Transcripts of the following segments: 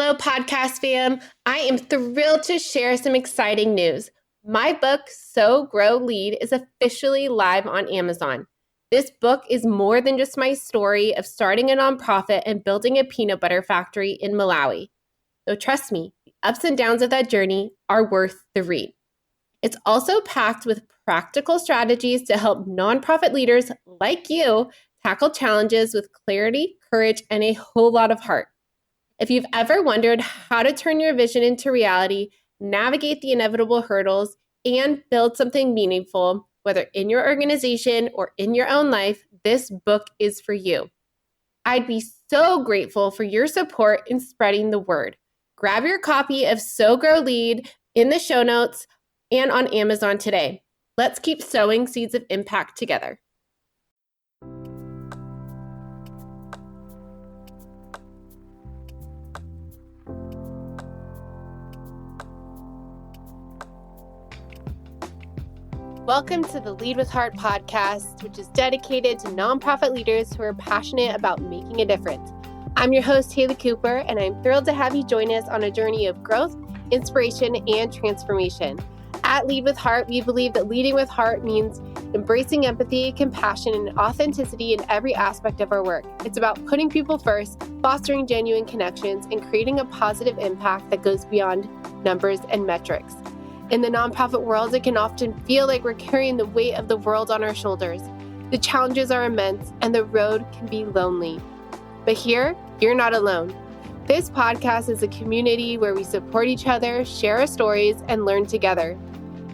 Hello, podcast fam. I am thrilled to share some exciting news. My book, Sow, Grow, Lead, is officially live on Amazon. This book is more than just my story of starting a nonprofit and building a peanut butter factory in Malawi. So trust me, the ups and downs of that journey are worth the read. It's also packed with practical strategies to help nonprofit leaders like you tackle challenges with clarity, courage, and a whole lot of heart. If you've ever wondered how to turn your vision into reality, navigate the inevitable hurdles, and build something meaningful, whether in your organization or in your own life, this book is for you. I'd be so grateful for your support in spreading the word. Grab your copy of Sow, Grow, Lead in the show notes and on Amazon today. Let's keep sowing seeds of impact together. Welcome to the Lead with Heart podcast, which is dedicated to nonprofit leaders who are passionate about making a difference. I'm your host, Haley Cooper, and I'm thrilled to have you join us on a journey of growth, inspiration, and transformation. At Lead with Heart, we believe that leading with heart means embracing empathy, compassion, and authenticity in every aspect of our work. It's about putting people first, fostering genuine connections, and creating a positive impact that goes beyond numbers and metrics. In the nonprofit world, it can often feel like we're carrying the weight of the world on our shoulders. The challenges are immense, and the road can be lonely. But here, you're not alone. This podcast is a community where we support each other, share our stories, and learn together.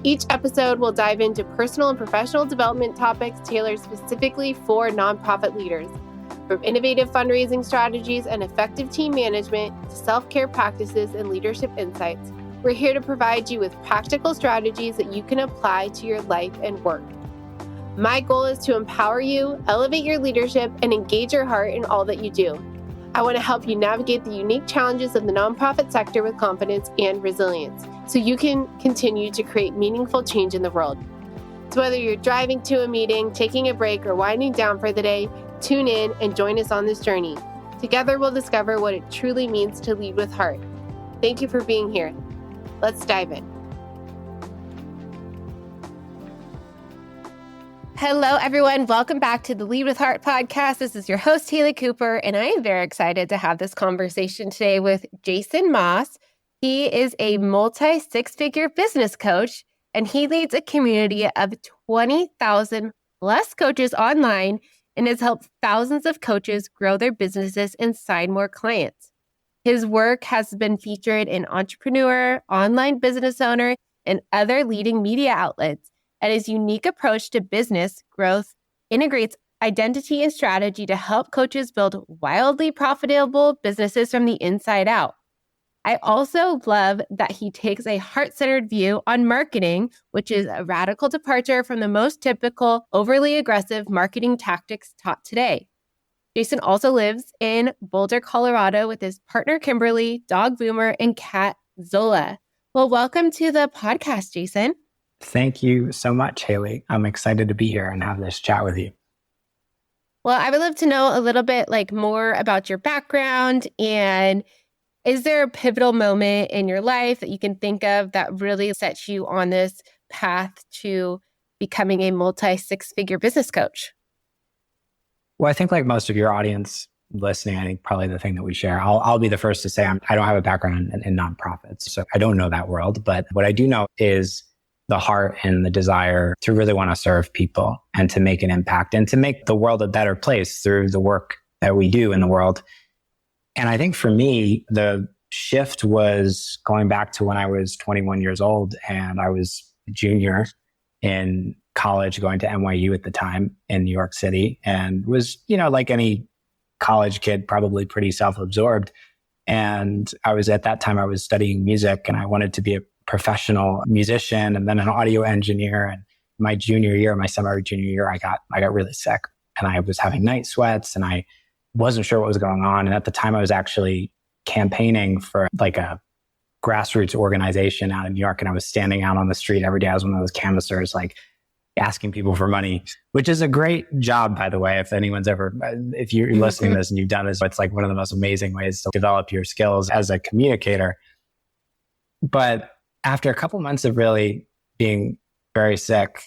Each episode will dive into personal and professional development topics tailored specifically for nonprofit leaders. From innovative fundraising strategies and effective team management to self-care practices and leadership insights, we're here to provide you with practical strategies that you can apply to your life and work. My goal is to empower you, elevate your leadership, and engage your heart in all that you do. I want to help you navigate the unique challenges of the nonprofit sector with confidence and resilience, so you can continue to create meaningful change in the world. So whether you're driving to a meeting, taking a break, or winding down for the day, tune in and join us on this journey. Together, we'll discover what it truly means to lead with heart. Thank you for being here. Let's dive in. Hello, everyone. Welcome back to the Lead with Heart podcast. This is your host, Haley Cooper, and I am very excited to have this conversation today with Jason Moss. He is a multi-six-figure business coach, and he leads a community of 20,000 plus coaches online and has helped thousands of coaches grow their businesses and sign more clients. His work has been featured in Entrepreneur, Online Business Owner, and other leading media outlets. And his unique approach to business growth integrates identity and strategy to help coaches build wildly profitable businesses from the inside out. I also love that he takes a heart-centered view on marketing, which is a radical departure from the most typical, overly aggressive marketing tactics taught today. Jason also lives in Boulder, Colorado with his partner, Kimberly, dog Boomer, and cat Zola. Well, welcome to the podcast, Jason. Thank you so much, Haley. I'm excited to be here and have this chat with you. Well, I would love to know a little bit more about your background, and is there a pivotal moment in your life that you can think of that really sets you on this path to becoming a multi-six-figure business coach? Well, I think like most of your audience listening, I think probably the thing that we share, I'll be the first to say I don't have a background in nonprofits, so I don't know that world. But what I do know is the heart and the desire to really want to serve people and to make an impact and to make the world a better place through the work that we do in the world. And I think for me, the shift was going back to when I was 21 years old and I was a junior in college, going to NYU at the time in New York City, and was, like any college kid, probably pretty self-absorbed. And I was at that time, I was studying music and I wanted to be a professional musician and then an audio engineer. And my summer junior year, I got really sick and I was having night sweats and I wasn't sure what was going on. And at the time I was actually campaigning for a grassroots organization out in New York. And I was standing out on the street every day. I was one of those canvassers, asking people for money, which is a great job, by the way. If you're listening to this and you've done this, it's like one of the most amazing ways to develop your skills as a communicator. But after a couple months of really being very sick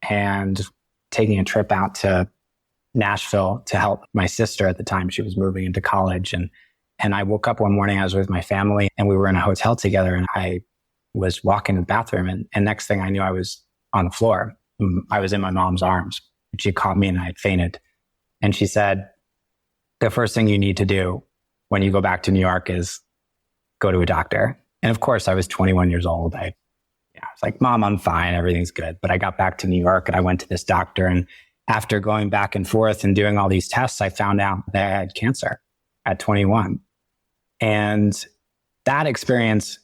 and taking a trip out to Nashville to help my sister at the time, she was moving into college. And I woke up one morning, I was with my family and we were in a hotel together, and I was walking to the bathroom, and next thing I knew, I was on the floor. I was in my mom's arms. She caught me and I fainted. And she said, the first thing you need to do when you go back to New York is go to a doctor. And of course, I was 21 years old. I was like, Mom, I'm fine. Everything's good. But I got back to New York and I went to this doctor. And after going back and forth and doing all these tests, I found out that I had cancer at 21. And that experience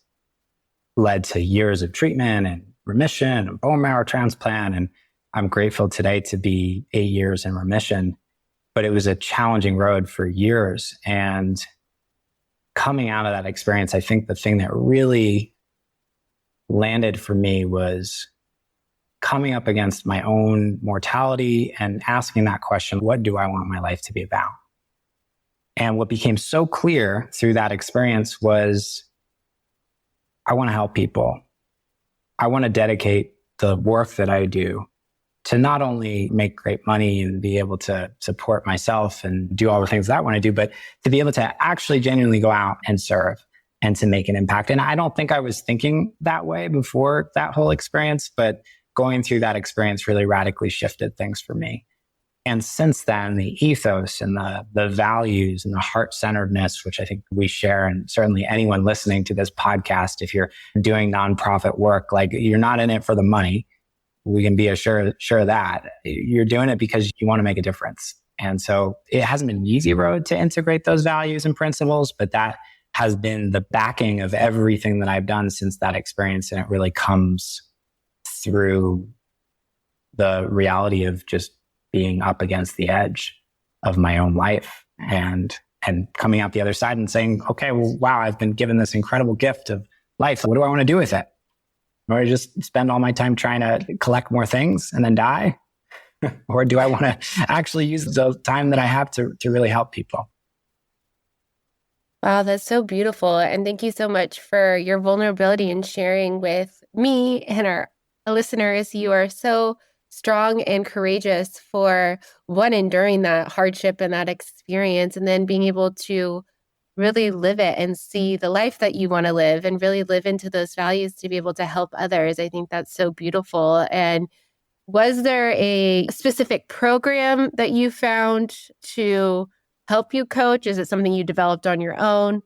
led to years of treatment and remission and bone marrow transplant. And I'm grateful today to be 8 years in remission, but it was a challenging road for years. And coming out of that experience, I think the thing that really landed for me was coming up against my own mortality and asking that question, what do I want my life to be about? And what became so clear through that experience was I want to help people. I want to dedicate the work that I do to not only make great money and be able to support myself and do all the things that I want to do, but to be able to actually genuinely go out and serve and to make an impact. And I don't think I was thinking that way before that whole experience, but going through that experience really radically shifted things for me. And since then, the ethos and the values and the heart-centeredness, which I think we share, and certainly anyone listening to this podcast, if you're doing nonprofit work, like you're not in it for the money. We can be sure of that. You're doing it because you want to make a difference. And so it hasn't been an easy road to integrate those values and principles, but that has been the backing of everything that I've done since that experience. And it really comes through the reality of just being up against the edge of my own life and coming out the other side and saying, okay, well, wow, I've been given this incredible gift of life. What do I want to do with it? Or just spend all my time trying to collect more things and then die? Or do I want to actually use the time that I have to really help people? Wow, that's so beautiful. And thank you so much for your vulnerability and sharing with me and our listeners. You are so strong and courageous for enduring that hardship and that experience, and then being able to really live it and see the life that you want to live and really live into those values to be able to help others. I think that's so beautiful. And was there a specific program that you found to help you coach? Is it something you developed on your own?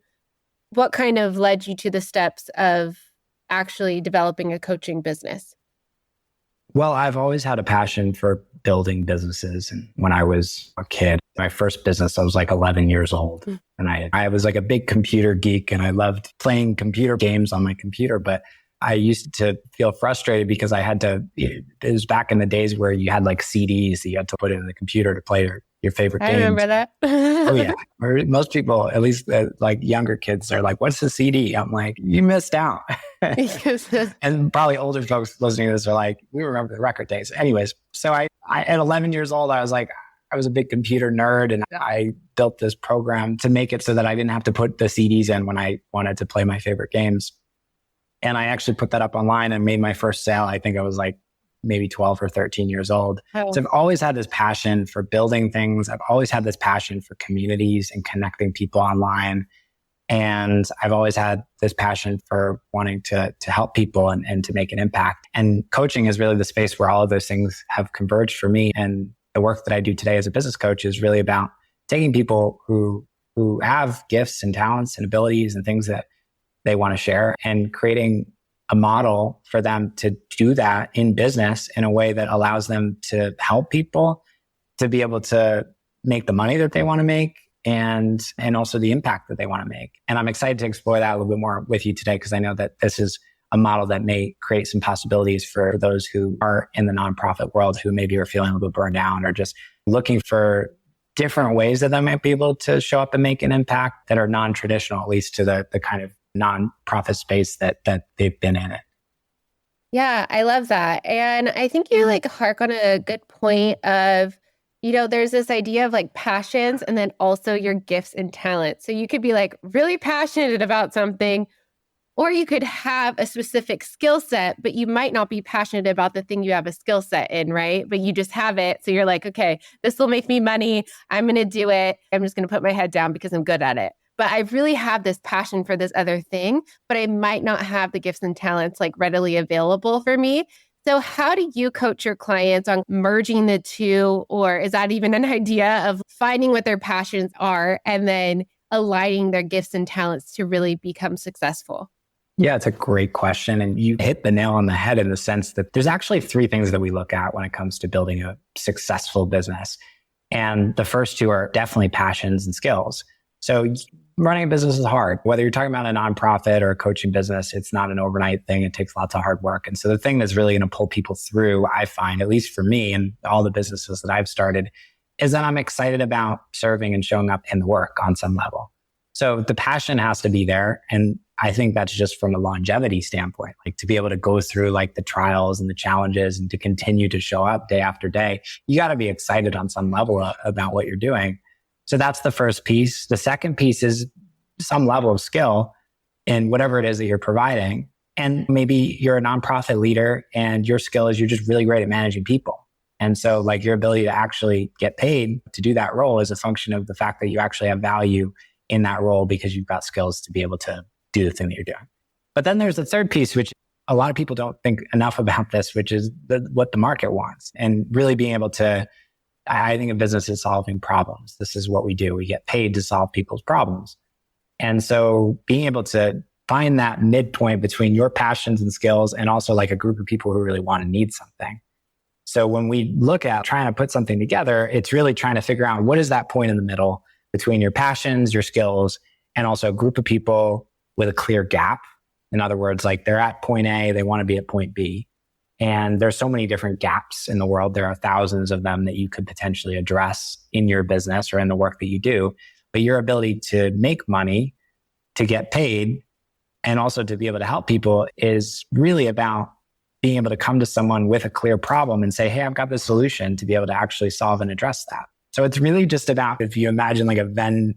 What kind of led you to the steps of actually developing a coaching business? Well, I've always had a passion for building businesses. And when I was a kid, my first business, I was like 11 years old. And I was like a big computer geek and I loved playing computer games on my computer. But I used to feel frustrated because it was back in the days where you had like CDs that you had to put in the computer to play your favorite games. I remember that. Oh, yeah. Or most people, at least like younger kids, are like, what's a CD? I'm like, you missed out. And probably older folks listening to this are like, we remember the record days. Anyways, so I at 11 years old, I was like, I was a big computer nerd and I built this program to make it so that I didn't have to put the CDs in when I wanted to play my favorite games. And I actually put that up online and made my first sale. I think I was like maybe 12 or 13 years old. Oh. So I've always had this passion for building things. I've always had this passion for communities and connecting people online. And I've always had this passion for wanting to help people and to make an impact. And coaching is really the space where all of those things have converged for me. And the work that I do today as a business coach is really about taking people who have gifts and talents and abilities and things that they want to share and creating a model for them to do that in business in a way that allows them to help people to be able to make the money that they want to make and also the impact that they want to make. And I'm excited to explore that a little bit more with you today because I know that this is a model that may create some possibilities for those who are in the nonprofit world who maybe are feeling a little bit burned out or just looking for different ways that they might be able to show up and make an impact that are non-traditional, at least to the kind of nonprofit space that they've been in it. Yeah, I love that. And I think you like hark on a good point of, there's this idea of like passions and then also your gifts and talents. So you could be like really passionate about something, or you could have a specific skill set, but you might not be passionate about the thing you have a skill set in, right? But you just have it. So you're like, okay, this will make me money. I'm going to do it. I'm just going to put my head down because I'm good at it. But I really have this passion for this other thing, but I might not have the gifts and talents like readily available for me. So how do you coach your clients on merging the two? Or is that even an idea of finding what their passions are and then aligning their gifts and talents to really become successful? Yeah, it's a great question. And you hit the nail on the head in the sense that there's actually three things that we look at when it comes to building a successful business. And the first two are definitely passions and skills. So running a business is hard. Whether you're talking about a nonprofit or a coaching business, it's not an overnight thing. It takes lots of hard work. And so the thing that's really going to pull people through, I find, at least for me and all the businesses that I've started, is that I'm excited about serving and showing up in the work on some level. So the passion has to be there. And I think that's just from a longevity standpoint, like to be able to go through like the trials and the challenges and to continue to show up day after day. You got to be excited on some level about what you're doing. So that's the first piece. The second piece is some level of skill in whatever it is that you're providing. And maybe you're a nonprofit leader and your skill is you're just really great at managing people. And so like your ability to actually get paid to do that role is a function of the fact that you actually have value in that role because you've got skills to be able to do the thing that you're doing. But then there's the third piece, which a lot of people don't think enough about this, which is what the market wants and really being able to, I think a business is solving problems. This is what we do. We get paid to solve people's problems. And so being able to find that midpoint between your passions and skills and also like a group of people who really want to need something. So when we look at trying to put something together, it's really trying to figure out what is that point in the middle between your passions, your skills, and also a group of people with a clear gap. In other words, like they're at point A, they want to be at point B. And there's so many different gaps in the world. There are thousands of them that you could potentially address in your business or in the work that you do. But your ability to make money, to get paid, and also to be able to help people is really about being able to come to someone with a clear problem and say, hey, I've got this solution to be able to actually solve and address that. So it's really just about, if you imagine like a Venn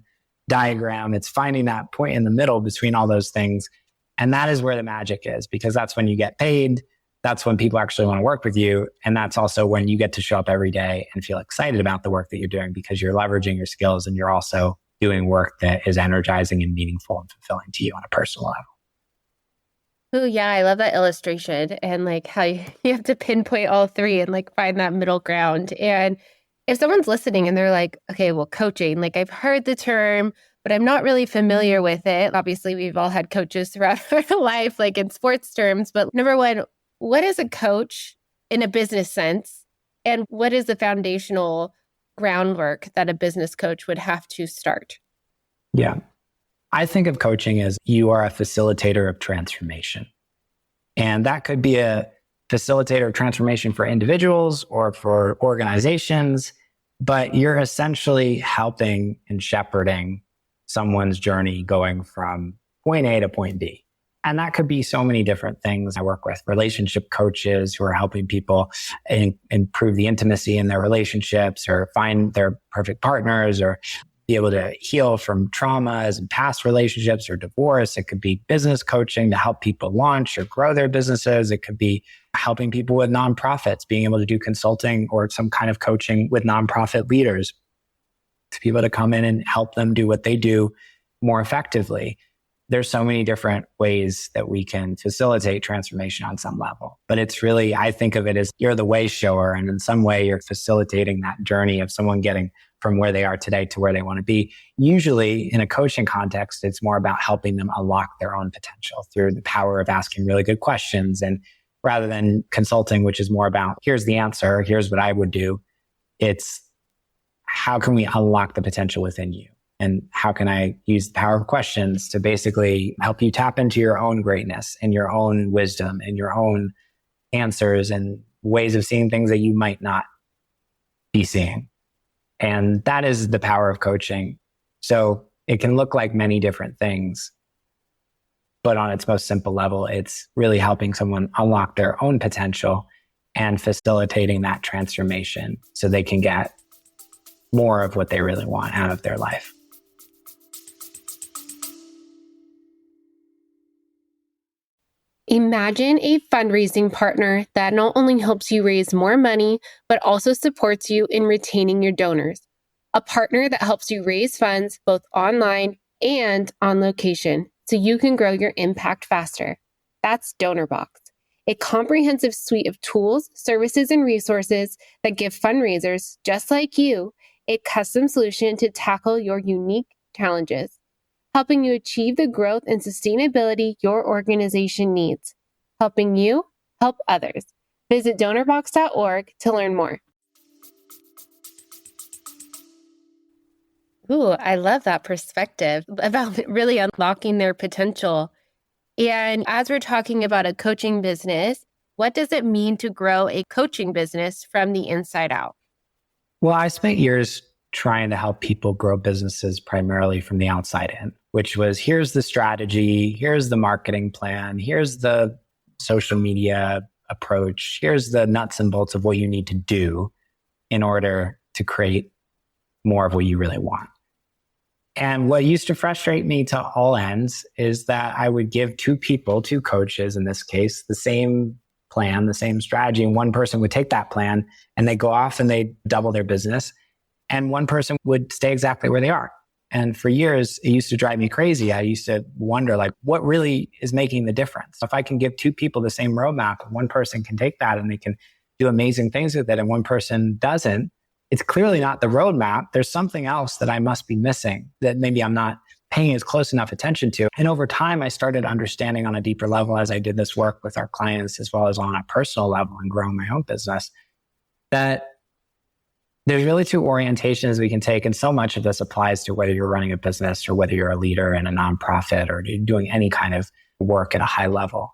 diagram, it's finding that point in the middle between all those things. And that is where the magic is, because that's when you get paid. That's when people actually want to work with you. And that's also when you get to show up every day and feel excited about the work that you're doing because you're leveraging your skills and you're also doing work that is energizing and meaningful and fulfilling to you on a personal level. Oh, yeah, I love that illustration and like how you have to pinpoint all three and like find that middle ground. And if someone's listening and they're like, okay, well, coaching, like I've heard the term, but I'm not really familiar with it. Obviously, we've all had coaches throughout our life, like in sports terms. But number one, what is a coach in a business sense? And what is the foundational groundwork that a business coach would have to start? Yeah. I think of coaching as you are a facilitator of transformation. And that could be a facilitator of transformation for individuals or for organizations, but you're essentially helping and shepherding someone's journey going from point A to point B. And that could be so many different things. I work with relationship coaches who are helping people improve the intimacy in their relationships or find their perfect partners or be able to heal from traumas and past relationships or divorce. It could be business coaching to help people launch or grow their businesses. It could be helping people with nonprofits, being able to do consulting or some kind of coaching with nonprofit leaders to be able to come in and help them do what they do more effectively. There's so many different ways that we can facilitate transformation on some level. But it's really, I think of it as you're the way shower. And in some way, you're facilitating that journey of someone getting from where they are today to where they want to be. Usually in a coaching context, it's more about helping them unlock their own potential through the power of asking really good questions. And rather than consulting, which is more about, here's the answer, here's what I would do. It's how can we unlock the potential within you? And how can I use the power of questions to basically help you tap into your own greatness and your own wisdom and your own answers and ways of seeing things that you might not be seeing. And that is the power of coaching. So it can look like many different things, But on its most simple level, it's really helping someone unlock their own potential and facilitating that transformation so they can get more of what they really want out of their life. Imagine a fundraising partner that not only helps you raise more money, but also supports you in retaining your donors. A partner that helps you raise funds both online and on location so you can grow your impact faster. That's DonorBox, a comprehensive suite of tools, services, and resources that give fundraisers just like you a custom solution to tackle your unique challenges, helping you achieve the growth and sustainability your organization needs. Helping you help others. Visit donorbox.org to learn more. Ooh, I love that perspective about really unlocking their potential. And as we're talking about a coaching business, what does it mean to grow a coaching business from the inside out? Well, I spent years trying to help people grow businesses primarily from the outside in, which was here's the strategy, here's the marketing plan, here's the social media approach, here's the nuts and bolts of what you need to do in order to create more of what you really want. And what used to frustrate me to all ends is that I would give two people, two coaches in this case, the same plan, the same strategy. And one person would take that plan and they go off and they double their business. And one person would stay exactly where they are. And for years, it used to drive me crazy. I used to wonder, like, what really is making the difference? If I can give two people the same roadmap, and one person can take that and they can do amazing things with it, and one person doesn't, it's clearly not the roadmap. There's something else that I must be missing that maybe I'm not paying as close enough attention to. And over time, I started understanding on a deeper level as I did this work with our clients, as well as on a personal level and growing my own business, that there's really two orientations we can take. And so much of this applies to whether you're running a business or whether you're a leader in a nonprofit or you're doing any kind of work at a high level.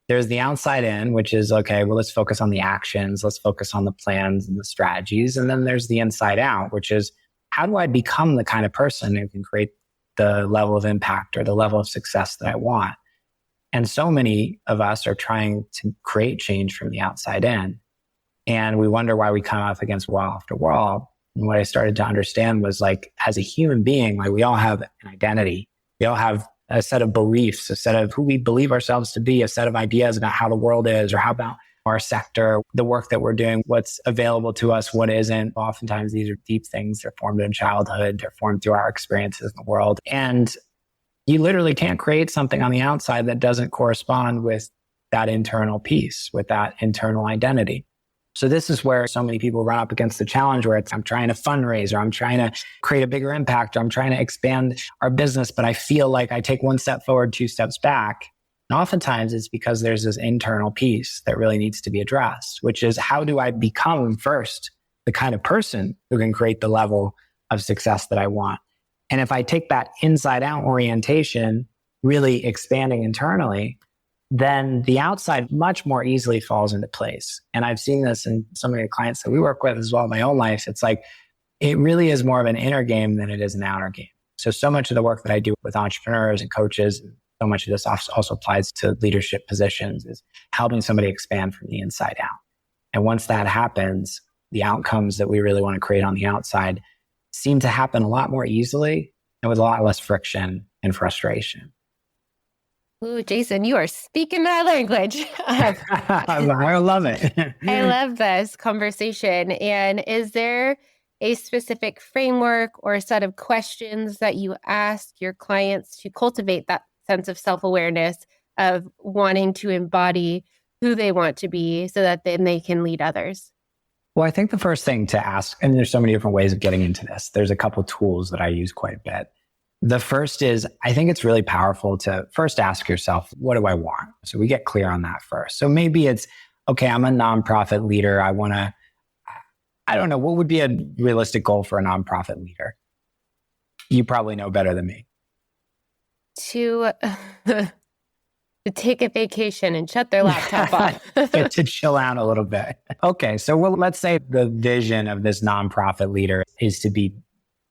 There's the outside in, which is, okay, well, let's focus on the actions. Let's focus on the plans and the strategies. And then there's the inside out, which is, how do I become the kind of person who can create the level of impact or the level of success that I want? And so many of us are trying to create change from the outside in. And we wonder why we come up against wall after wall. And what I started to understand was, like, as a human being, like, we all have an identity. We all have a set of beliefs, a set of who we believe ourselves to be, a set of ideas about how the world is or how about our sector, the work that we're doing, what's available to us, what isn't. Oftentimes, these are deep things. They're formed in childhood. They're formed through our experiences in the world. And you literally can't create something on the outside that doesn't correspond with that internal piece, with that internal identity. So this is where so many people run up against the challenge where it's, I'm trying to fundraise, or I'm trying to create a bigger impact, or I'm trying to expand our business, but I feel like I take one step forward, two steps back. And oftentimes it's because there's this internal piece that really needs to be addressed, which is, how do I become first the kind of person who can create the level of success that I want? And if I take that inside out orientation, really expanding internally, then the outside much more easily falls into place. And I've seen this in so many clients that we work with as well in my own life. It's like, it really is more of an inner game than it is an outer game. So much of the work that I do with entrepreneurs and coaches, so much of this also applies to leadership positions, is helping somebody expand from the inside out. And once that happens, the outcomes that we really want to create on the outside seem to happen a lot more easily and with a lot less friction and frustration. Ooh, Jason, you are speaking my language. I love it. I love this conversation. And is there a specific framework or a set of questions that you ask your clients to cultivate that sense of self-awareness of wanting to embody who they want to be so that then they can lead others? Well, I think the first thing to ask, and there's so many different ways of getting into this, there's a couple tools that I use quite a bit. The first is, I think it's really powerful to first ask yourself, what do I want? So we get clear on that first. So maybe it's, okay, I'm a nonprofit leader. I don't know, what would be a realistic goal for a nonprofit leader? You probably know better than me. To take a vacation and shut their laptop off. To chill out a little bit. Okay, so let's say the vision of this nonprofit leader is to be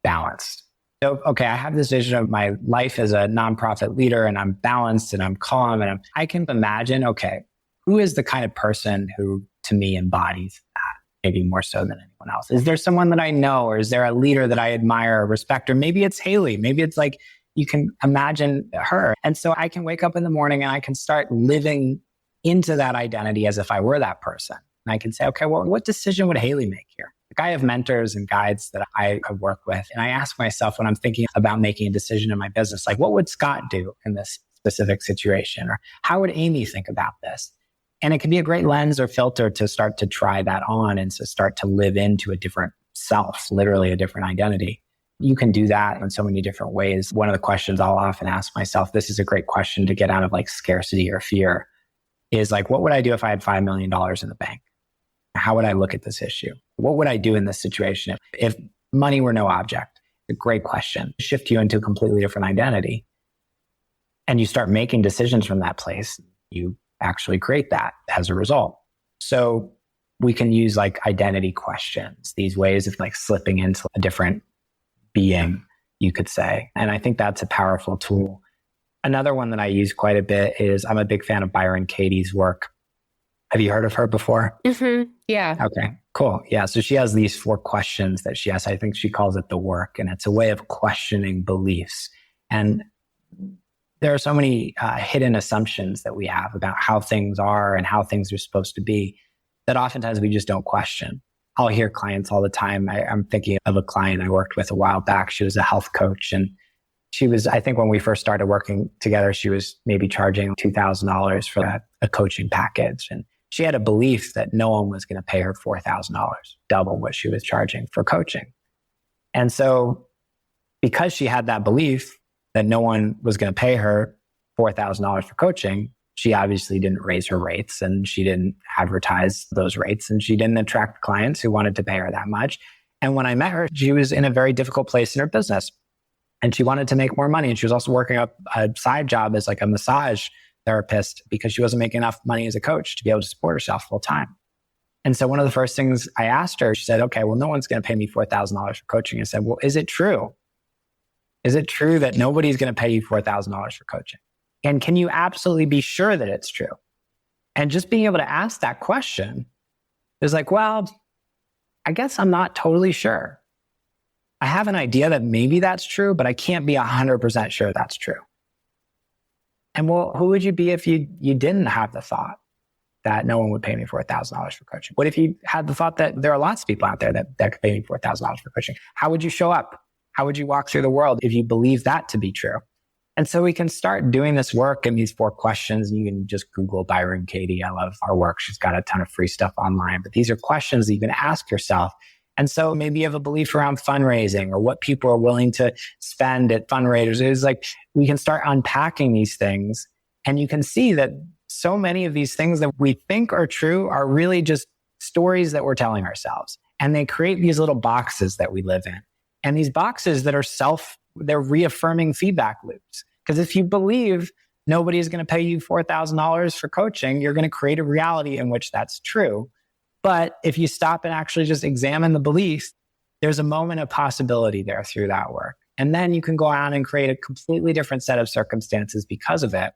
balanced. So, okay, I have this vision of my life as a nonprofit leader and I'm balanced and I'm calm and I can imagine, okay, who is the kind of person who to me embodies that? Maybe more so than anyone else. Is there someone that I know, or is there a leader that I admire or respect? Or maybe it's Haley. Maybe it's like you can imagine her. And so I can wake up in the morning and I can start living into that identity as if I were that person. And I can say, okay, well, what decision would Haley make here? Like I have mentors and guides that I work with. And I ask myself when I'm thinking about making a decision in my business, like what would Scott do in this specific situation? Or how would Amy think about this? And it can be a great lens or filter to start to try that on and to start to live into a different self, literally a different identity. You can do that in so many different ways. One of the questions I'll often ask myself, this is a great question to get out of like scarcity or fear, is like, what would I do if I had $5 million in the bank? How would I look at this issue? What would I do in this situation if money were no object? It's a great question. Shift you into a completely different identity. And you start making decisions from that place. You actually create that as a result. So we can use like identity questions, these ways of like slipping into a different being, you could say. And I think that's a powerful tool. Another one that I use quite a bit is I'm a big fan of Byron Katie's work. Have you heard of her before? Mm-hmm. Yeah. Okay, cool. Yeah. So she has these 4 questions that she asks. I think she calls it the work, and it's a way of questioning beliefs. And there are so many hidden assumptions that we have about how things are and how things are supposed to be that oftentimes we just don't question. I'll hear clients all the time. I'm thinking of a client I worked with a while back. She was a health coach, and she was, I think when we first started working together, she was maybe charging $2,000 for a coaching package. And she had a belief that no one was going to pay her $4,000, double what she was charging for coaching. And so because she had that belief that no one was going to pay her $4,000 for coaching, she obviously didn't raise her rates and she didn't advertise those rates and she didn't attract clients who wanted to pay her that much. And when I met her, she was in a very difficult place in her business and she wanted to make more money. And she was also working up a side job as like a massage therapist because she wasn't making enough money as a coach to be able to support herself full time. And so one of the first things I asked her, she said, okay, well, no one's going to pay me $4,000 for coaching. I said, well, is it true? Is it true that nobody's going to pay you $4,000 for coaching? And can you absolutely be sure that it's true? And just being able to ask that question is like, well, I guess I'm not totally sure. I have an idea that maybe that's true, but I can't be 100% sure that's true. And well, who would you be if you didn't have the thought that no one would pay me $4,000 for coaching? What if you had the thought that there are lots of people out there that could pay me $4,000 for coaching? How would you show up? How would you walk through the world if you believe that to be true? And so we can start doing this work in these 4 questions. You can just Google Byron Katie. I love our work. She's got a ton of free stuff online, but these are questions that you can ask yourself. And so maybe you have a belief around fundraising or what people are willing to spend at fundraisers. It's like we can start unpacking these things and you can see that so many of these things that we think are true are really just stories that we're telling ourselves. And they create these little boxes that we live in. And these boxes that are they're reaffirming feedback loops. Because if you believe nobody is going to pay you $4,000 for coaching, you're going to create a reality in which that's true. But if you stop and actually just examine the belief, there's a moment of possibility there through that work. And then you can go out and create a completely different set of circumstances because of it.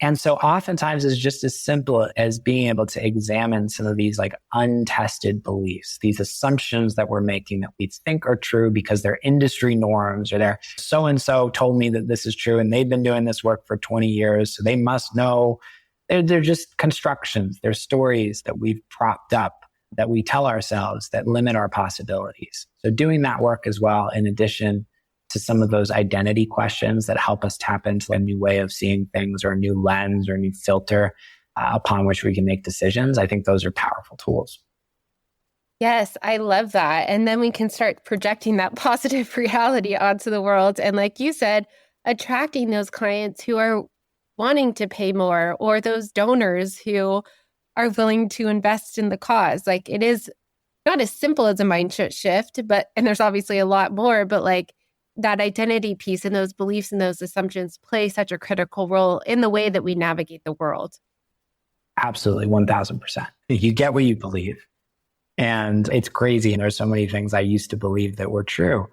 And so oftentimes it's just as simple as being able to examine some of these like untested beliefs, these assumptions that we're making that we think are true because they're industry norms or they're so-and-so told me that this is true and they've been doing this work for 20 years. So they must know. They're just constructions. They're stories that we've propped up that we tell ourselves that limit our possibilities. So doing that work as well, in addition to some of those identity questions that help us tap into a new way of seeing things or a new lens or a new filter upon which we can make decisions. I think those are powerful tools. Yes, I love that. And then we can start projecting that positive reality onto the world. And like you said, attracting those clients who are wanting to pay more or those donors who are willing to invest in the cause. Like it is not as simple as a mindset shift, and there's obviously a lot more, but like that identity piece and those beliefs and those assumptions play such a critical role in the way that we navigate the world. Absolutely, 1000%. You get what you believe. And it's crazy. And there's so many things I used to believe that were true.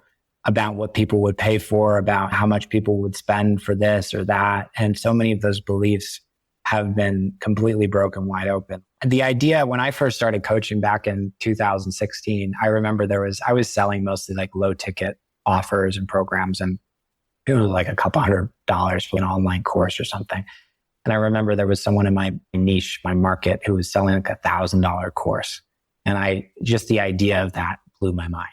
about what people would pay for, about how much people would spend for this or that. And so many of those beliefs have been completely broken wide open. And the idea, when I first started coaching back in 2016, I remember I was selling mostly like low ticket offers and programs, and it was like a couple $100 for an online course or something. And I remember there was someone in my niche, my market, who was selling like $1,000 course. And just the idea of that blew my mind.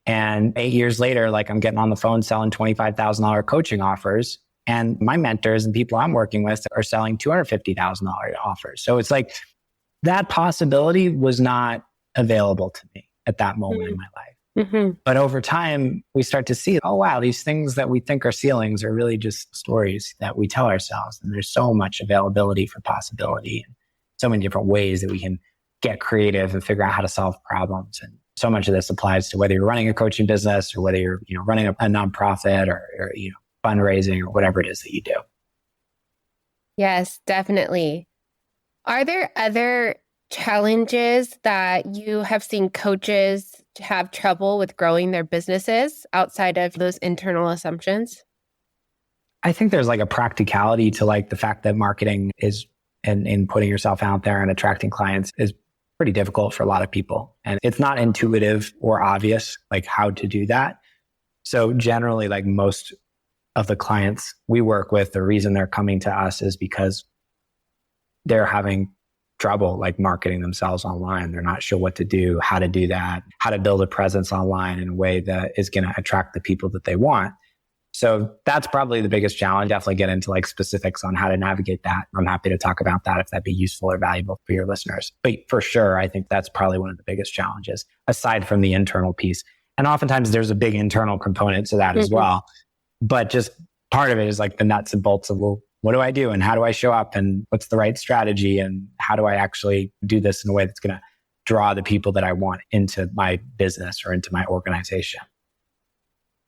And 8 years later, like I'm getting on the phone selling $25,000 coaching offers. And my mentors and people I'm working with are selling $250,000 offers. So it's like that possibility was not available to me at that moment in my life. Mm-hmm. But over time, we start to see, oh, wow, these things that we think are ceilings are really just stories that we tell ourselves. And there's so much availability for possibility and so many different ways that we can get creative and figure out how to solve problems. And so much of this applies to whether you're running a coaching business or whether you're running a nonprofit or fundraising or whatever it is that you do. Yes, definitely. Are there other challenges that you have seen coaches have trouble with growing their businesses outside of those internal assumptions? I think there's like a practicality to like the fact that marketing is and putting yourself out there and attracting clients is pretty difficult for a lot of people. And it's not intuitive or obvious like how to do that. So generally, like most of the clients we work with, the reason they're coming to us is because they're having trouble like marketing themselves online. They're not sure what to do, how to do that, how to build a presence online in a way that is going to attract the people that they want. So that's probably the biggest challenge. Definitely get into like specifics on how to navigate that. I'm happy to talk about that if that'd be useful or valuable for your listeners. But for sure, I think that's probably one of the biggest challenges aside from the internal piece. And oftentimes there's a big internal component to that as well. But just part of it is like the nuts and bolts of, well, what do I do? And how do I show up? And what's the right strategy? And how do I actually do this in a way that's going to draw the people that I want into my business or into my organization?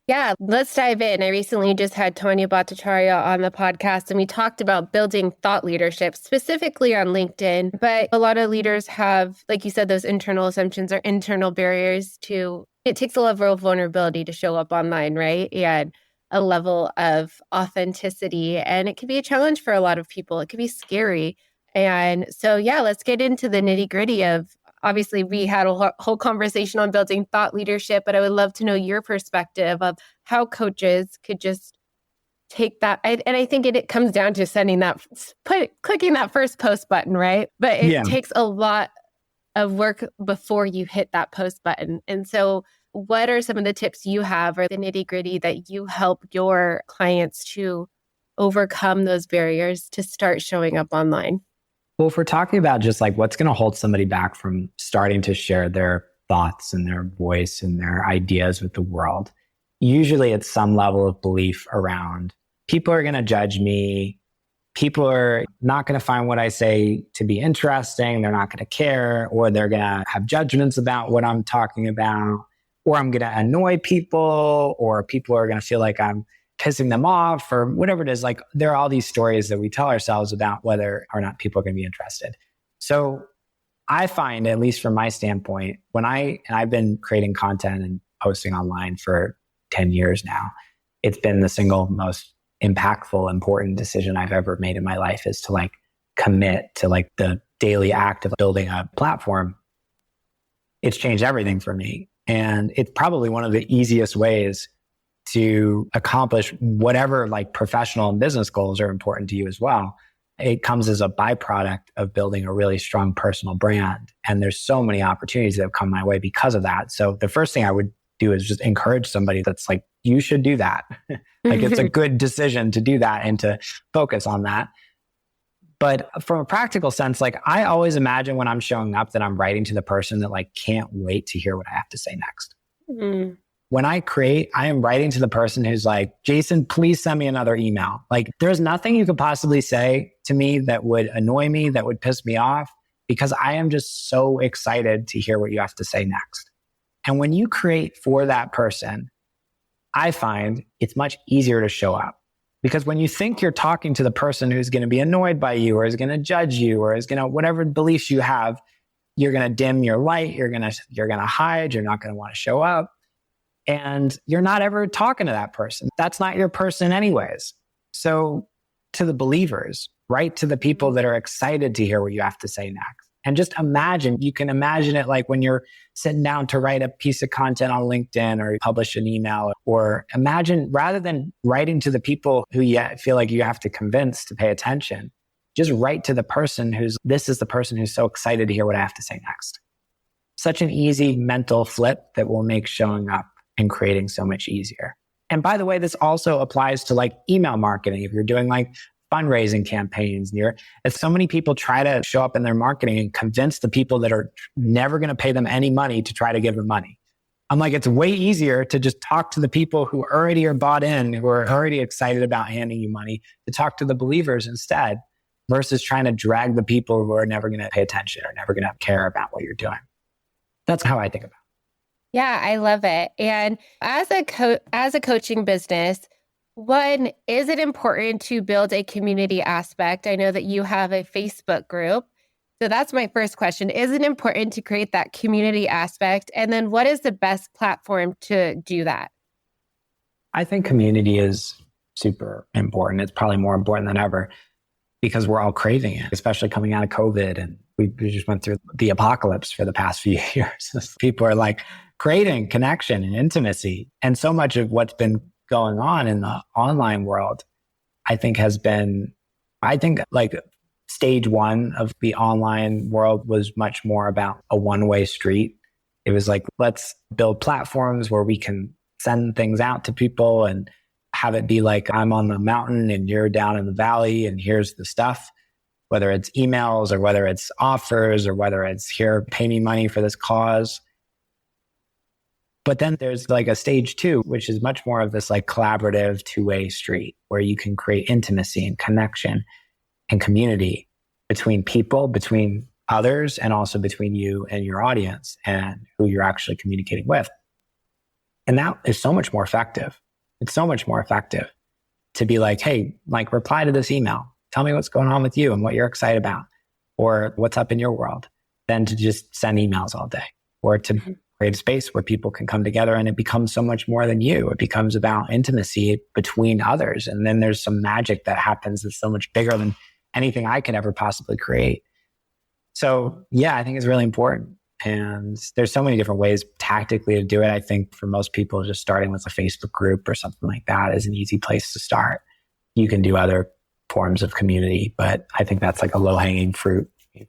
Yeah, let's dive in. I recently just had Tanya Bhattacharya on the podcast, and we talked about building thought leadership, specifically on LinkedIn. But a lot of leaders have, like you said, those internal assumptions or internal barriers to, it takes a level of vulnerability to show up online, right? And a level of authenticity. And it can be a challenge for a lot of people. It can be scary. And so, yeah, let's get into the nitty gritty of, obviously, we had a whole conversation on building thought leadership, but I would love to know your perspective of how coaches could just take that. And I think it comes down to clicking that first post button, right? But it takes a lot of work before you hit that post button. And so what are some of the tips you have or the nitty gritty that you help your clients to overcome those barriers to start showing up online? Well, if we're talking about just like what's going to hold somebody back from starting to share their thoughts and their voice and their ideas with the world, usually it's some level of belief around people are going to judge me. People are not going to find what I say to be interesting. They're not going to care, or they're going to have judgments about what I'm talking about, or I'm going to annoy people, or people are going to feel like I'm pissing them off, or whatever it is. Like there are all these stories that we tell ourselves about whether or not people are going to be interested. So I find, at least from my standpoint, I've been creating content and posting online for 10 years now, it's been the single most impactful, important decision I've ever made in my life is to like commit to like the daily act of building a platform. It's changed everything for me. And it's probably one of the easiest ways to accomplish whatever like professional and business goals are important to you as well. It comes as a byproduct of building a really strong personal brand. And there's so many opportunities that have come my way because of that. So the first thing I would do is just encourage somebody that's like, you should do that. Like it's a good decision to do that and to focus on that. But from a practical sense, like I always imagine when I'm showing up that I'm writing to the person that like can't wait to hear what I have to say next. Mm. When I create, I am writing to the person who's like, Jason, please send me another email. Like there's nothing you could possibly say to me that would annoy me, that would piss me off, because I am just so excited to hear what you have to say next. And when you create for that person, I find it's much easier to show up. Because when you think you're talking to the person who's going to be annoyed by you or is going to judge you or is going to, whatever beliefs you have, you're going to dim your light, you're going to hide, you're not going to want to show up. and you're not ever talking to that person. That's not your person anyways. So to the believers, write to the people that are excited to hear what you have to say next. And just imagine, you can imagine it like when you're sitting down to write a piece of content on LinkedIn or publish an email, or imagine rather than writing to the people who you feel like you have to convince to pay attention, just write to the person this is the person who's so excited to hear what I have to say next. Such an easy mental flip that will make showing up and creating so much easier. And by the way, this also applies to like email marketing. If you're doing like fundraising campaigns, as so many people try to show up in their marketing and convince the people that are never going to pay them any money to try to give them money. I'm like, it's way easier to just talk to the people who already are bought in, who are already excited about handing you money, to talk to the believers instead, versus trying to drag the people who are never going to pay attention or never going to care about what you're doing. That's how I think about it. Yeah, I love it. And as a coaching business, one, is it important to build a community aspect? I know that you have a Facebook group. So that's my first question. Is it important to create that community aspect? And then what is the best platform to do that? I think community is super important. It's probably more important than ever because we're all craving it, especially coming out of COVID. And we just went through the apocalypse for the past few years. People are like craving connection and intimacy. And so much of what's been going on in the online world, I think like stage one of the online world was much more about a one-way street. It was like, let's build platforms where we can send things out to people and have it be like, I'm on the mountain and you're down in the valley and here's the stuff, whether it's emails or whether it's offers or whether it's here, pay me money for this cause. But then there's like a stage two, which is much more of this like collaborative two-way street where you can create intimacy and connection and community between people, between others, and also between you and your audience and who you're actually communicating with. And that is so much more effective. It's so much more effective to be like, hey, like reply to this email. Tell me what's going on with you and what you're excited about or what's up in your world, than to just send emails all day or to create a space where people can come together and it becomes so much more than you. It becomes about intimacy between others. And then there's some magic that happens that's so much bigger than anything I could ever possibly create. So yeah, I think it's really important. And there's so many different ways tactically to do it. I think for most people, just starting with a Facebook group or something like that is an easy place to start. You can do other forms of community, but I think that's like a low-hanging fruit. We've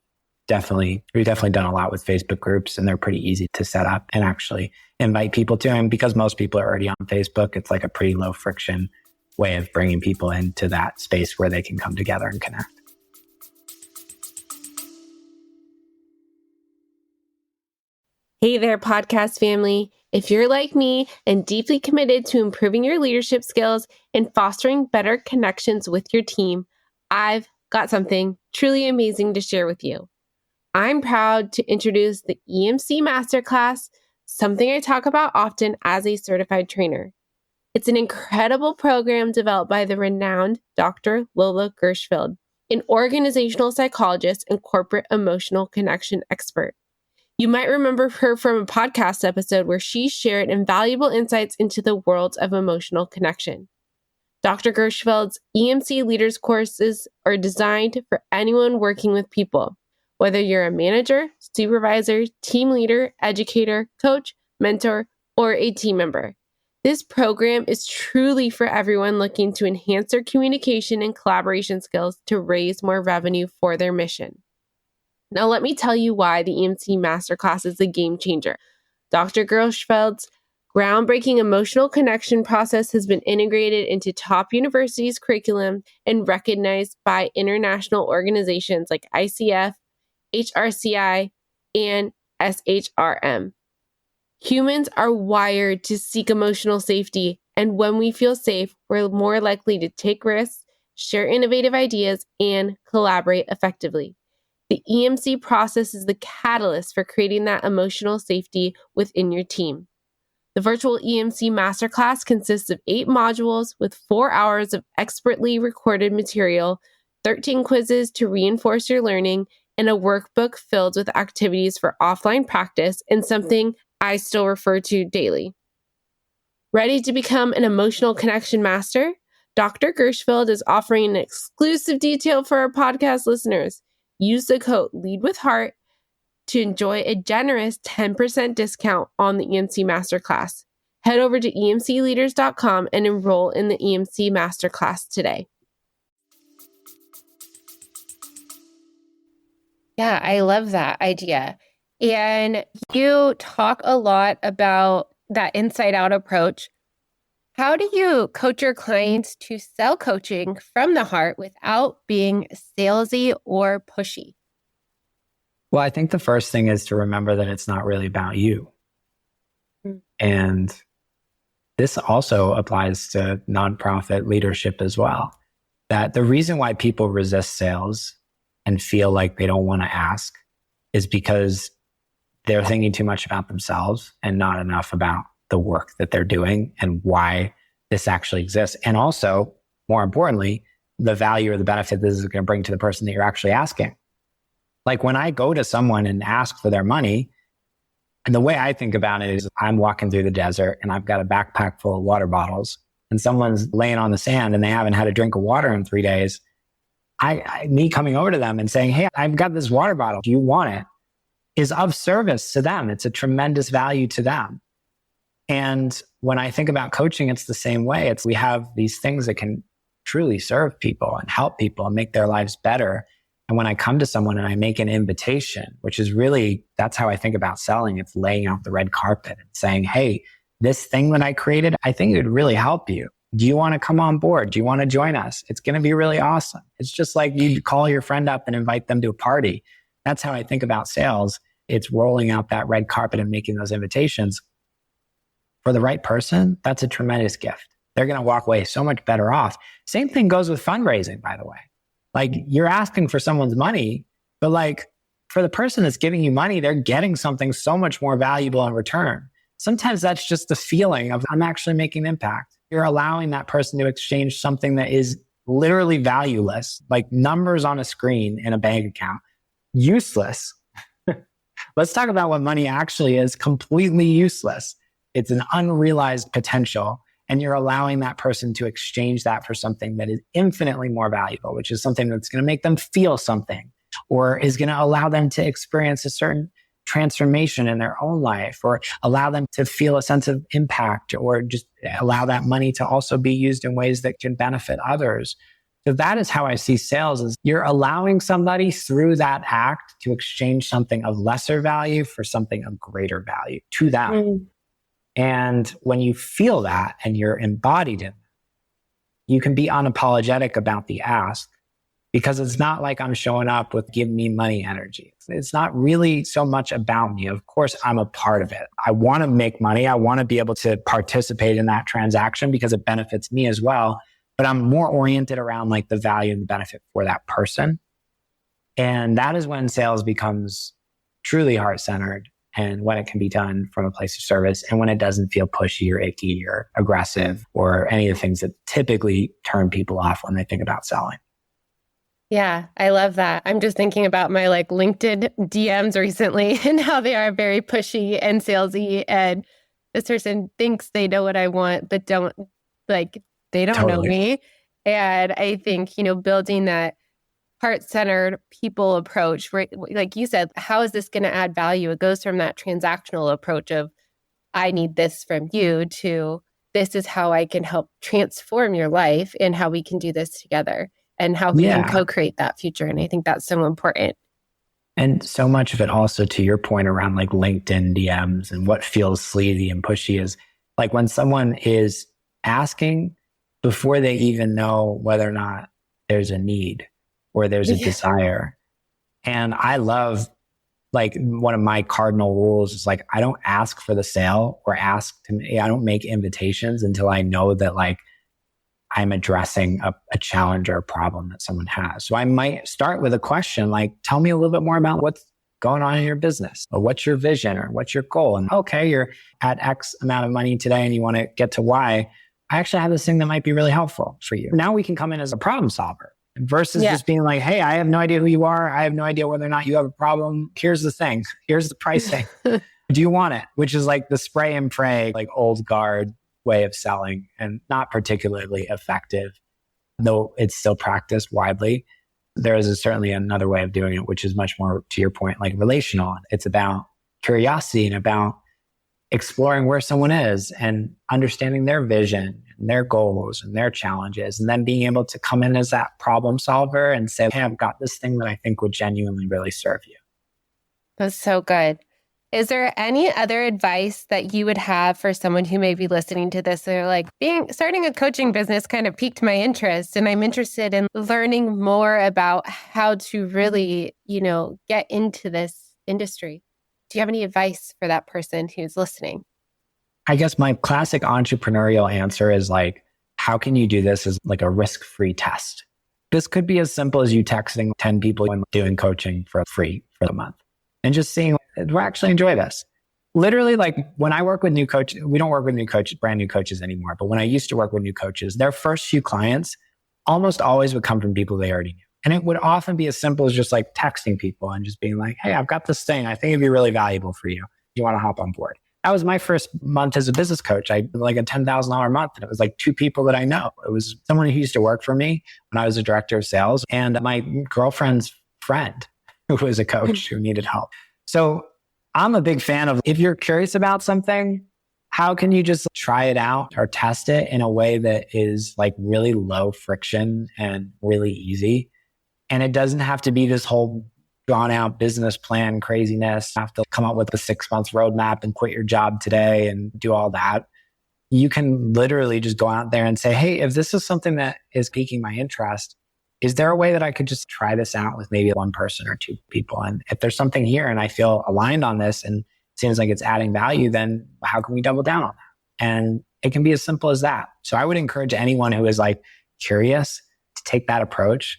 definitely done a lot with Facebook groups, and they're pretty easy to set up and actually invite people to. And because most people are already on Facebook, it's like a pretty low friction way of bringing people into that space where they can come together and connect. Hey there, podcast family. If you're like me and deeply committed to improving your leadership skills and fostering better connections with your team, I've got something truly amazing to share with you. I'm proud to introduce the EMC Masterclass, something I talk about often as a certified trainer. It's an incredible program developed by the renowned Dr. Lola Gershfeld, an organizational psychologist and corporate emotional connection expert. You might remember her from a podcast episode where she shared invaluable insights into the world of emotional connection. Dr. Gershfeld's EMC Leaders courses are designed for anyone working with people, whether you're a manager, supervisor, team leader, educator, coach, mentor, or a team member. This program is truly for everyone looking to enhance their communication and collaboration skills to raise more revenue for their mission. Now, let me tell you why the EMC Masterclass is a game changer. Dr. Gershfeld's groundbreaking emotional connection process has been integrated into top universities' curriculum and recognized by international organizations like ICF, HRCI, and SHRM. Humans are wired to seek emotional safety, and when we feel safe, we're more likely to take risks, share innovative ideas, and collaborate effectively. The EMC process is the catalyst for creating that emotional safety within your team. The virtual EMC Masterclass consists of 8 modules with 4 hours of expertly recorded material, 13 quizzes to reinforce your learning, and a workbook filled with activities for offline practice and something I still refer to daily. Ready to become an emotional connection master? Dr. Gershfield is offering an exclusive detail for our podcast listeners. Use the code LEADWITHHEART to enjoy a generous 10% discount on the EMC Masterclass. Head over to emcleaders.com and enroll in the EMC Masterclass today. Yeah, I love that idea. And you talk a lot about that inside-out approach. How do you coach your clients to sell coaching from the heart without being salesy or pushy? Well, I think the first thing is to remember that it's not really about you. And this also applies to nonprofit leadership as well. That the reason why people resist sales and feel like they don't want to ask is because they're thinking too much about themselves and not enough about the work that they're doing and why this actually exists. And also, more importantly, the value or the benefit this is going to bring to the person that you're actually asking. Like when I go to someone and ask for their money, and the way I think about it is I'm walking through the desert and I've got a backpack full of water bottles and someone's laying on the sand and they haven't had a drink of water in 3 days. Me coming over to them and saying, hey, I've got this water bottle. Do you want it? Is of service to them. It's a tremendous value to them. And when I think about coaching, it's the same way. We have these things that can truly serve people and help people and make their lives better. And when I come to someone and I make an invitation, which is really, that's how I think about selling. It's laying out the red carpet and saying, hey, this thing that I created, I think it would really help you. Do you want to come on board? Do you want to join us? It's going to be really awesome. It's just like you call your friend up and invite them to a party. That's how I think about sales. It's rolling out that red carpet and making those invitations. For the right person, that's a tremendous gift. They're going to walk away so much better off. Same thing goes with fundraising, by the way. Like you're asking for someone's money, but like for the person that's giving you money, they're getting something so much more valuable in return. Sometimes that's just the feeling of I'm actually making an impact. You're allowing that person to exchange something that is literally valueless, like numbers on a screen in a bank account, useless. Let's talk about what money actually is. Completely useless. It's an unrealized potential. And you're allowing that person to exchange that for something that is infinitely more valuable, which is something that's going to make them feel something or is going to allow them to experience a certain transformation in their own life or allow them to feel a sense of impact or just allow that money to also be used in ways that can benefit others. So that is how I see sales is you're allowing somebody through that act to exchange something of lesser value for something of greater value to them. And when you feel that and you're embodied in it, you can be unapologetic about the ask because it's not like I'm showing up with give me money energy. It's not really so much about me. Of course, I'm a part of it. I want to make money. I want to be able to participate in that transaction because it benefits me as well. But I'm more oriented around like the value and the benefit for that person. And that is when sales becomes truly heart-centered and when it can be done from a place of service and when it doesn't feel pushy or icky or aggressive or any of the things that typically turn people off when they think about selling. Yeah, I love that. I'm just thinking about my like LinkedIn DMs recently and how they are very pushy and salesy. And this person thinks they know what I want, but they don't know me. And I think, building that heart-centered people approach, right? Like you said, how is this going to add value? It goes from that transactional approach of, I need this from you to this is how I can help transform your life and how we can do this together and how we can co-create that future. And I think that's so important. And so much of it also to your point around like LinkedIn DMs and what feels sleazy and pushy is like when someone is asking before they even know whether or not there's a need or there's a desire. And I love like one of my cardinal rules is like, I don't ask for the sale or I don't make invitations until I know that like I'm addressing a challenge or a problem that someone has. So I might start with a question like, tell me a little bit more about what's going on in your business or what's your vision or what's your goal? And okay, you're at X amount of money today and you want to get to Y. I actually have this thing that might be really helpful for you. Now we can come in as a problem solver versus just being like, hey, I have no idea who you are. I have no idea whether or not you have a problem. Here's the thing. Here's the pricing. Do you want it? Which is like the spray and pray, like old guard way of selling and not particularly effective, though it's still practiced widely. There is certainly another way of doing it, which is much more, to your point, like relational. It's about curiosity and about exploring where someone is and understanding their vision and their goals and their challenges, and then being able to come in as that problem solver and say, hey, I've got this thing that I think would genuinely really serve you. That's so good. Is there any other advice that you would have for someone who may be listening to this? They're like, starting a coaching business kind of piqued my interest, and I'm interested in learning more about how to really, get into this industry. Do you have any advice for that person who's listening? I guess my classic entrepreneurial answer is like, how can you do this as like a risk-free test? This could be as simple as you texting 10 people and doing coaching for free for a month and just seeing, do I actually enjoy this? Literally, like when I work with new coaches, we don't work with brand new coaches anymore. But when I used to work with new coaches, their first few clients almost always would come from people they already knew. And it would often be as simple as just like texting people and just being like, hey, I've got this thing. I think it'd be really valuable for you. You want to hop on board? That was my first month as a business coach. I like a $10,000 month. And it was like 2 people that I know. It was someone who used to work for me when I was a director of sales and my girlfriend's friend who was a coach who needed help. So I'm a big fan of, if you're curious about something, how can you just try it out or test it in a way that is like really low friction and really easy? And it doesn't have to be this whole drawn out business plan craziness. You have to come up with a 6-month roadmap and quit your job today and do all that. You can literally just go out there and say, hey, if this is something that is piquing my interest, is there a way that I could just try this out with maybe 1 person or 2 people? And if there's something here and I feel aligned on this and it seems like it's adding value, then how can we double down on that? And it can be as simple as that. So I would encourage anyone who is like curious to take that approach.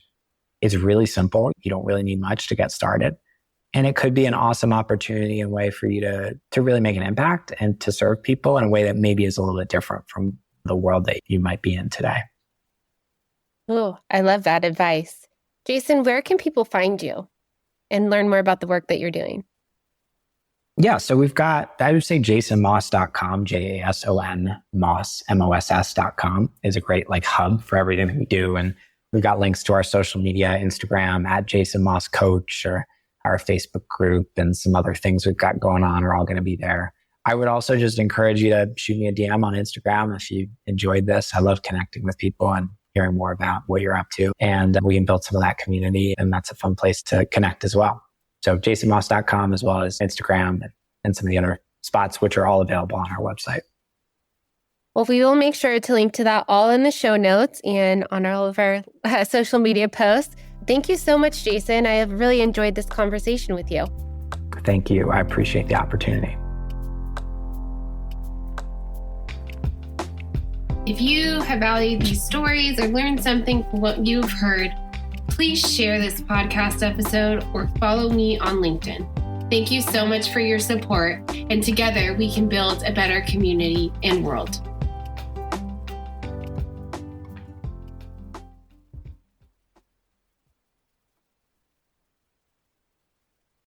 It's really simple. You don't really need much to get started. And it could be an awesome opportunity and way for you to really make an impact and to serve people in a way that maybe is a little bit different from the world that you might be in today. Oh, I love that advice. Jason, where can people find you and learn more about the work that you're doing? Yeah, so we've got, I would say jasonmoss.com, JASON, Moss, MOSS.com is a great like hub for everything that we do. And we've got links to our social media, Instagram at Jason Moss Coach, or our Facebook group, and some other things we've got going on are all going to be there. I would also just encourage you to shoot me a DM on Instagram if you enjoyed this. I love connecting with people and hearing more about what you're up to. And we can build some of that community, and that's a fun place to connect as well. So jasonmoss.com as well as Instagram and some of the other spots, which are all available on our website. Well, we will make sure to link to that all in the show notes and on all of our social media posts. Thank you so much, Jason. I have really enjoyed this conversation with you. Thank you. I appreciate the opportunity. If you have valued these stories or learned something from what you've heard, please share this podcast episode or follow me on LinkedIn. Thank you so much for your support, and together we can build a better community and world.